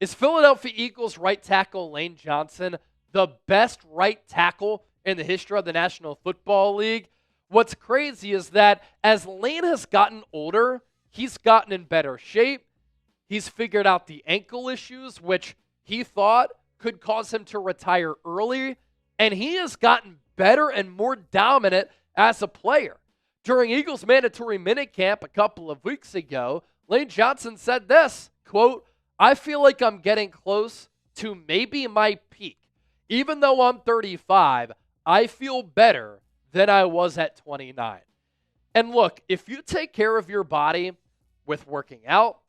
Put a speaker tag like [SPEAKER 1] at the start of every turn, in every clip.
[SPEAKER 1] Is Philadelphia Eagles right tackle Lane Johnson the best right tackle in the history of the National Football League? What's crazy is that as Lane has gotten older, he's gotten in better shape. He's figured out the ankle issues, which he thought could cause him to retire early, and he has gotten better and more dominant as a player. During Eagles mandatory minicamp a couple of weeks ago, Lane Johnson said this, quote, "I feel like I'm getting close to maybe my peak. Even though I'm 35, I feel better than I was at 29. And look, if you take care of your body with working out,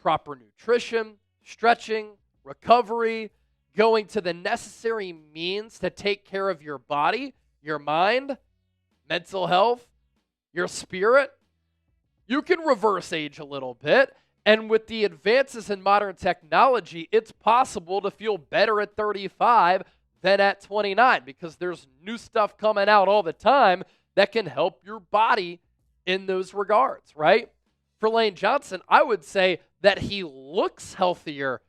[SPEAKER 1] proper nutrition, stretching, recovery, going to the necessary means to take care of your body, your mind, mental health, your spirit, you can reverse age a little bit. And with the advances in modern technology, it's possible to feel better at 35 than at 29 because there's new stuff coming out all the time that can help your body in those regards, right? For Lane Johnson, I would say that he looks healthier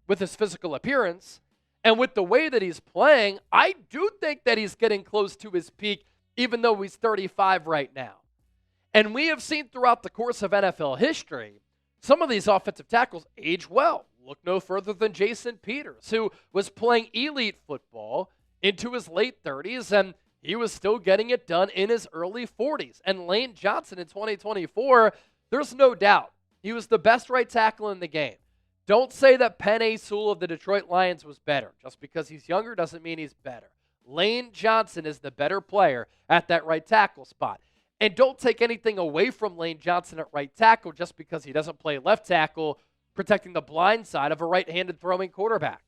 [SPEAKER 1] with his physical appearance. And with the way that he's playing, I do think that he's getting close to his peak, even though he's 35 right now. And we have seen throughout the course of NFL history, some of these offensive tackles age well. Look no further than Jason Peters, who was playing elite football into his late 30s, and he was still getting it done in his early 40s. And Lane Johnson in 2024, there's no doubt, he was the best right tackle in the game. Don't say that Penei Sewell of the Detroit Lions was better. Just because he's younger doesn't mean he's better. Lane Johnson is the better player at that right tackle spot. And don't take anything away from Lane Johnson at right tackle just because he doesn't play left tackle, protecting the blind side of a right-handed throwing quarterback.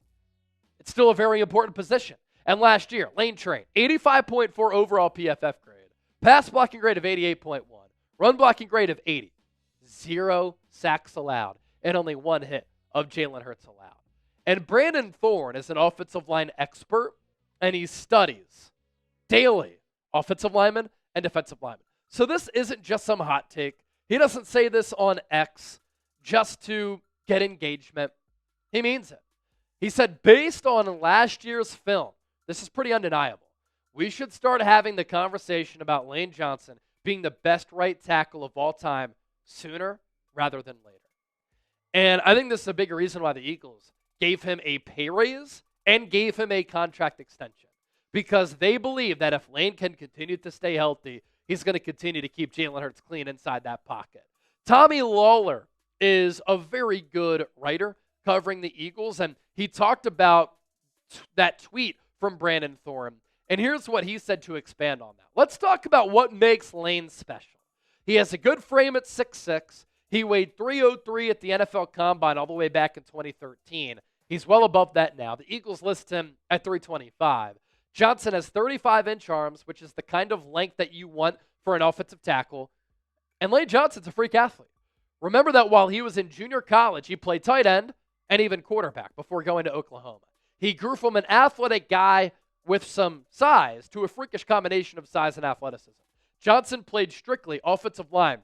[SPEAKER 1] It's still a very important position. And last year, Lane trained 85.4 overall PFF grade, pass blocking grade of 88.1, run blocking grade of 80, 0 sacks allowed, and only 1 hit of Jalen Hurts allowed. And Brandon Thorne is an offensive line expert, and he studies daily offensive linemen and defensive linemen. So this isn't just some hot take. He doesn't say this on X just to get engagement. He means it. He said, based on last year's film, this is pretty undeniable, we should start having the conversation about Lane Johnson being the best right tackle of all time sooner rather than later. And I think this is a big reason why the Eagles gave him a pay raise and gave him a contract extension, because they believe that if Lane can continue to stay healthy, he's going to continue to keep Jalen Hurts clean inside that pocket. Tommy Lawler is a very good writer covering the Eagles, and he talked about that tweet from Brandon Thorne. And here's what he said to expand on that. Let's talk about what makes Lane special. He has a good frame at 6'6". He weighed 303 at the NFL Combine all the way back in 2013. He's well above that now. The Eagles list him at 325. Johnson has 35-inch arms, which is the kind of length that you want for an offensive tackle. And Lane Johnson's a freak athlete. Remember that while he was in junior college, he played tight end and even quarterback before going to Oklahoma. He grew from an athletic guy with some size to a freakish combination of size and athleticism. Johnson played strictly offensive line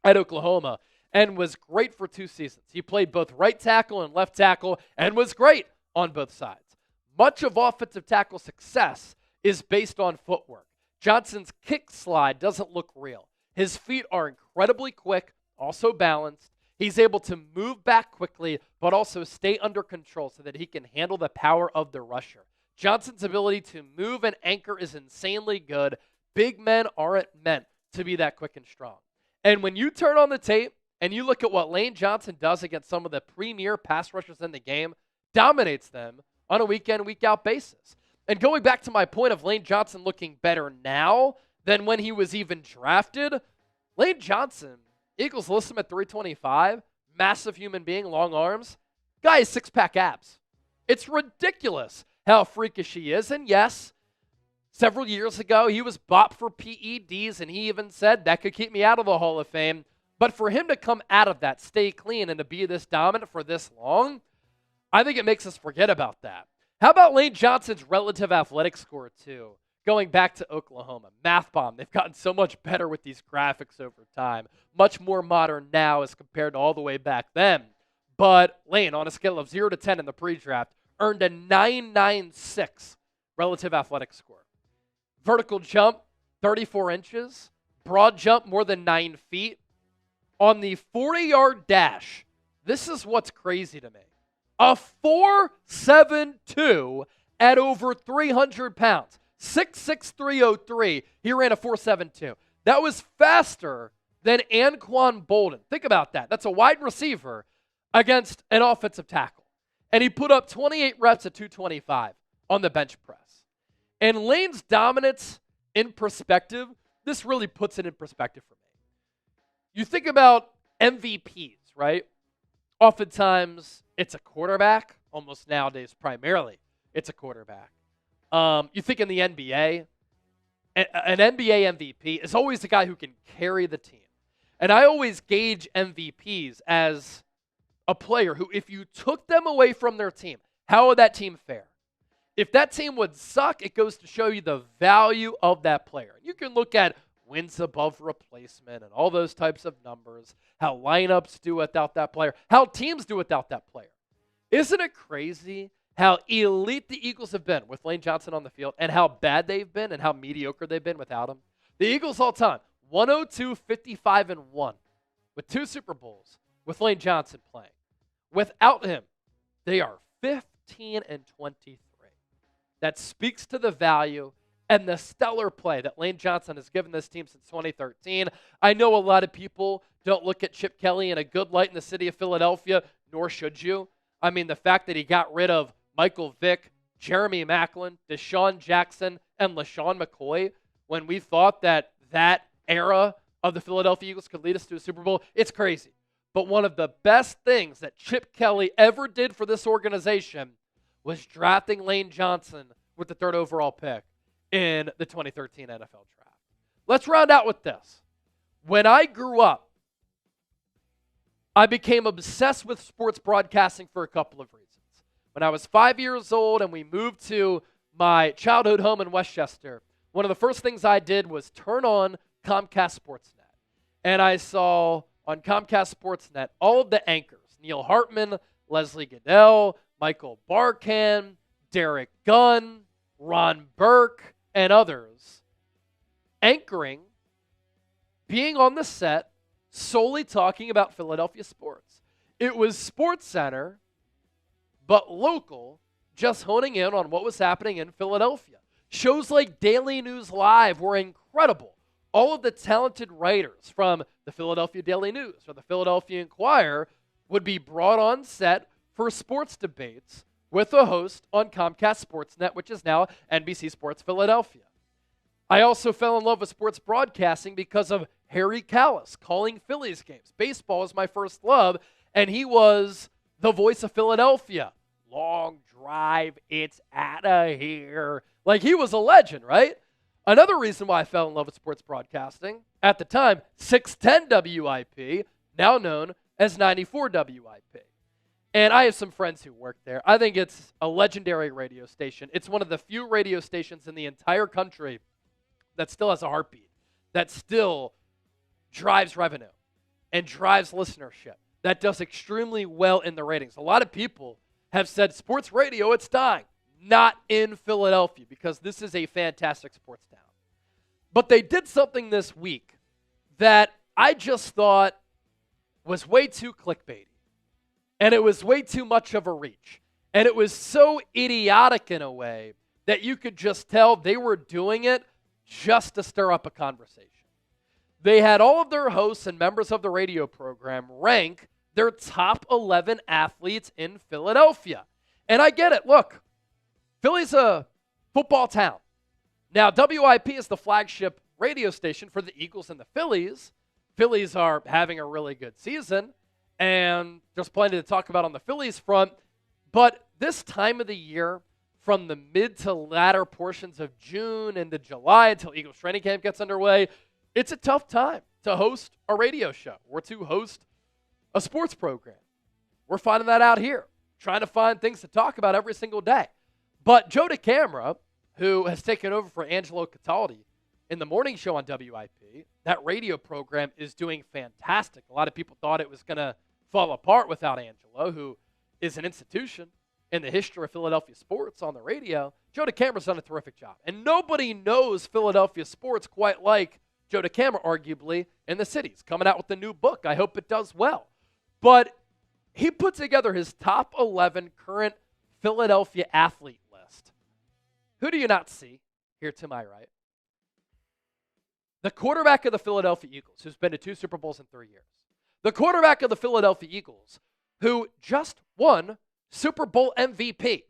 [SPEAKER 1] at Oklahoma and was great for 2 seasons. He played both right tackle and left tackle and was great on both sides. Much of offensive tackle success is based on footwork. Johnson's kick slide doesn't look real. His feet are incredibly quick, also balanced. He's able to move back quickly, but also stay under control so that he can handle the power of the rusher. Johnson's ability to move and anchor is insanely good. Big men aren't meant to be that quick and strong. And when you turn on the tape and you look at what Lane Johnson does against some of the premier pass rushers in the game, dominates them on a week-in, week-out basis. And going back to my point of Lane Johnson looking better now than when he was even drafted, Lane Johnson, Eagles list him at 325, massive human being, long arms. Guy has six-pack abs. It's ridiculous how freakish he is. And yes, several years ago, he was bopped for PEDs, and he even said that could keep me out of the Hall of Fame. But for him to come out of that, stay clean, and to be this dominant for this long, I think it makes us forget about that. How about Lane Johnson's relative athletic score, too? Going back to Oklahoma, Math Bomb, they've gotten so much better with these graphics over time. Much more modern now as compared to all the way back then. But Lane, on a scale of 0 to 10 in the pre-draft, earned a 996 relative athletic score. Vertical jump, 34 inches. Broad jump, more than 9 feet. On the 40-yard dash, this is what's crazy to me. A 4.72 at over 300 pounds. 6.6303. He ran a 4.72. That was faster than Anquan Bolden. Think about that. That's a wide receiver against an offensive tackle. And he put up 28 reps at 225 on the bench press. And Lane's dominance in perspective, this really puts it in perspective for me. You think about MVPs, right? Oftentimes, it's a quarterback. Almost nowadays, primarily, it's a quarterback. You think in the NBA, an NBA MVP is always the guy who can carry the team. And I always gauge MVPs as a player who, if you took them away from their team, how would that team fare? If that team would suck, it goes to show you the value of that player. You can look at wins above replacement and all those types of numbers, how lineups do without that player, how teams do without that player. Isn't it crazy how elite the Eagles have been with Lane Johnson on the field and how bad they've been and how mediocre they've been without him? The Eagles all time, 102, 55, and 1 with 2 Super Bowls with Lane Johnson playing. Without him, they are 15 and 23. That speaks to the value and the stellar play that Lane Johnson has given this team since 2013. I know a lot of people don't look at Chip Kelly in a good light in the city of Philadelphia, nor should you. I mean, the fact that he got rid of Michael Vick, Jeremy Maclin, Deshaun Jackson, and LaShawn McCoy when we thought that era of the Philadelphia Eagles could lead us to a Super Bowl, it's crazy. But one of the best things that Chip Kelly ever did for this organization was drafting Lane Johnson with the 3rd overall pick in the 2013 NFL Draft. Let's round out with this. When I grew up, I became obsessed with sports broadcasting for a couple of reasons. When I was 5 years old and we moved to my childhood home in Westchester, one of the first things I did was turn on Comcast Sportsnet. And I saw on Comcast Sportsnet all of the anchors, Neil Hartman, Leslie Goodell, Michael Barkan, Derek Gunn, Ron Burke, and others, anchoring, being on the set, solely talking about Philadelphia sports. It was SportsCenter, but local, just honing in on what was happening in Philadelphia. Shows like Daily News Live were incredible. All of the talented writers from the Philadelphia Daily News or the Philadelphia Inquirer would be brought on set for sports debates with a host on Comcast Sportsnet, which is now NBC Sports Philadelphia. I also fell in love with sports broadcasting because of Harry Kalas calling Phillies games. Baseball is my first love, and he was the voice of Philadelphia. Long drive, it's outta here. Like, he was a legend, right? Another reason why I fell in love with sports broadcasting, at the time, 610 WIP, now known as 94 WIP. And I have some friends who work there. I think it's a legendary radio station. It's one of the few radio stations in the entire country that still has a heartbeat, that still drives revenue and drives listenership, that does extremely well in the ratings. A lot of people have said sports radio, it's dying. Not in Philadelphia, because this is a fantastic sports town. But they did something this week that I just thought was way too clickbaity. And it was way too much of a reach. And it was so idiotic in a way that you could just tell they were doing it just to stir up a conversation. They had all of their hosts and members of the radio program rank their top 11 athletes in Philadelphia. And I get it. Look, Philly's a football town. Now, WIP is the flagship radio station for the Eagles and the Phillies. Phillies are having a really good season, and there's plenty to talk about on the Phillies front. But this time of the year, from the mid to latter portions of June into July until Eagles training camp gets underway, it's a tough time to host a radio show or to host a sports program. We're finding that out here, trying to find things to talk about every single day. But Joe DeCamara, who has taken over for Angelo Cataldi in the morning show on WIP, that radio program is doing fantastic. A lot of people thought it was going to fall apart without Angelo, who is an institution in the history of Philadelphia sports on the radio. Joe DeCamara's done a terrific job. And nobody knows Philadelphia sports quite like Joe DeCamara, arguably, in the city. He's coming out with a new book. I hope it does well. But he put together his top 11 current Philadelphia athlete list. Who do you not see here to my right? The quarterback of the Philadelphia Eagles, who's been to 2 Super Bowls in 3 years. The quarterback of the Philadelphia Eagles, who just won Super Bowl MVP.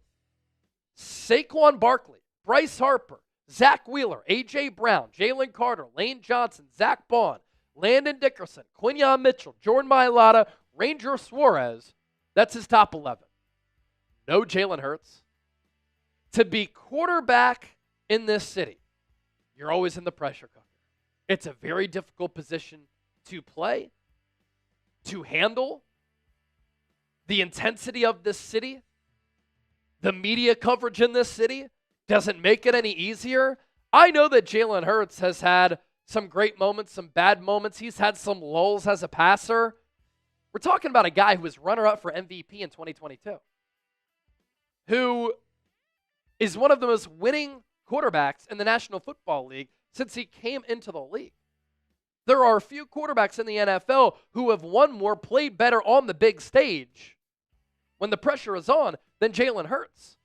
[SPEAKER 1] Saquon Barkley, Bryce Harper, Zach Wheeler, A.J. Brown, Jalen Carter, Lane Johnson, Zach Bond, Landon Dickerson, Quinyon Mitchell, Jordan Mailata, Ranger Suarez. That's his top 11. No Jalen Hurts. To be quarterback in this city, you're always in the pressure cooker. It's a very difficult position to play, to handle. The intensity of this city, the media coverage in this city doesn't make it any easier. I know that Jalen Hurts has had some great moments, some bad moments. He's had some lulls as a passer. We're talking about a guy who was runner-up for MVP in 2022, who is one of the most winning quarterbacks in the National Football League since he came into the league. There are a few quarterbacks in the NFL who have won more, played better on the big stage when the pressure is on than Jalen Hurts.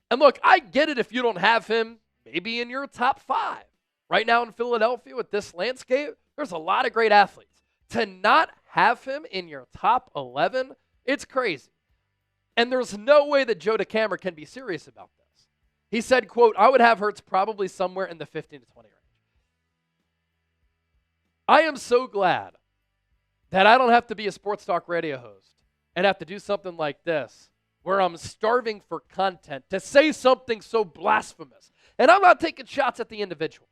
[SPEAKER 1] And look, I get it if you don't have him maybe in your top 5. Right now in Philadelphia with this landscape, there's a lot of great athletes. To not have him in your top 11, it's crazy. And there's no way that Joe DeCamara can be serious about this. He said, quote, I would have Hurts probably somewhere in the 15 to 20 range. I am so glad that I don't have to be a sports talk radio host and have to do something like this where I'm starving for content to say something so blasphemous. And I'm not taking shots at the individual.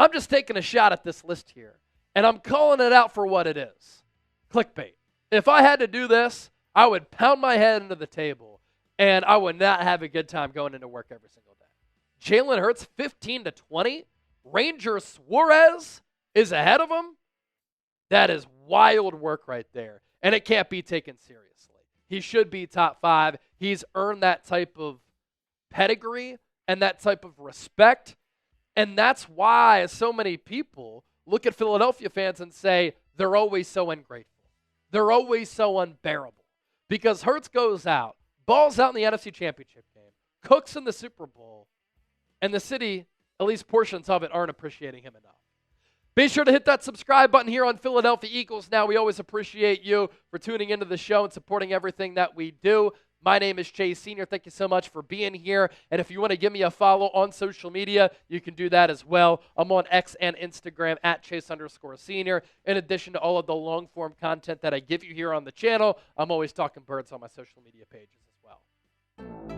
[SPEAKER 1] I'm just taking a shot at this list here, and I'm calling it out for what it is. Clickbait. If I had to do this, I would pound my head into the table, and I would not have a good time going into work every single day. Jalen Hurts, 15 to 20. Ranger Suarez is ahead of him. That is wild work right there, and it can't be taken seriously. He should be top 5. He's earned that type of pedigree and that type of respect, and that's why so many people look at Philadelphia fans and say they're always so ungrateful. They're always so unbearable because Hurts goes out, balls out in the NFC Championship game, cooks in the Super Bowl, and the city, at least portions of it, aren't appreciating him enough. Be sure to hit that subscribe button here on Philadelphia Eagles Now. We always appreciate you for tuning into the show and supporting everything that we do. My name is Chase Sr. Thank you so much for being here. And if you want to give me a follow on social media, you can do that as well. I'm on X and Instagram at Chase_Senior. In addition to all of the long-form content that I give you here on the channel, I'm always talking birds on my social media pages as well.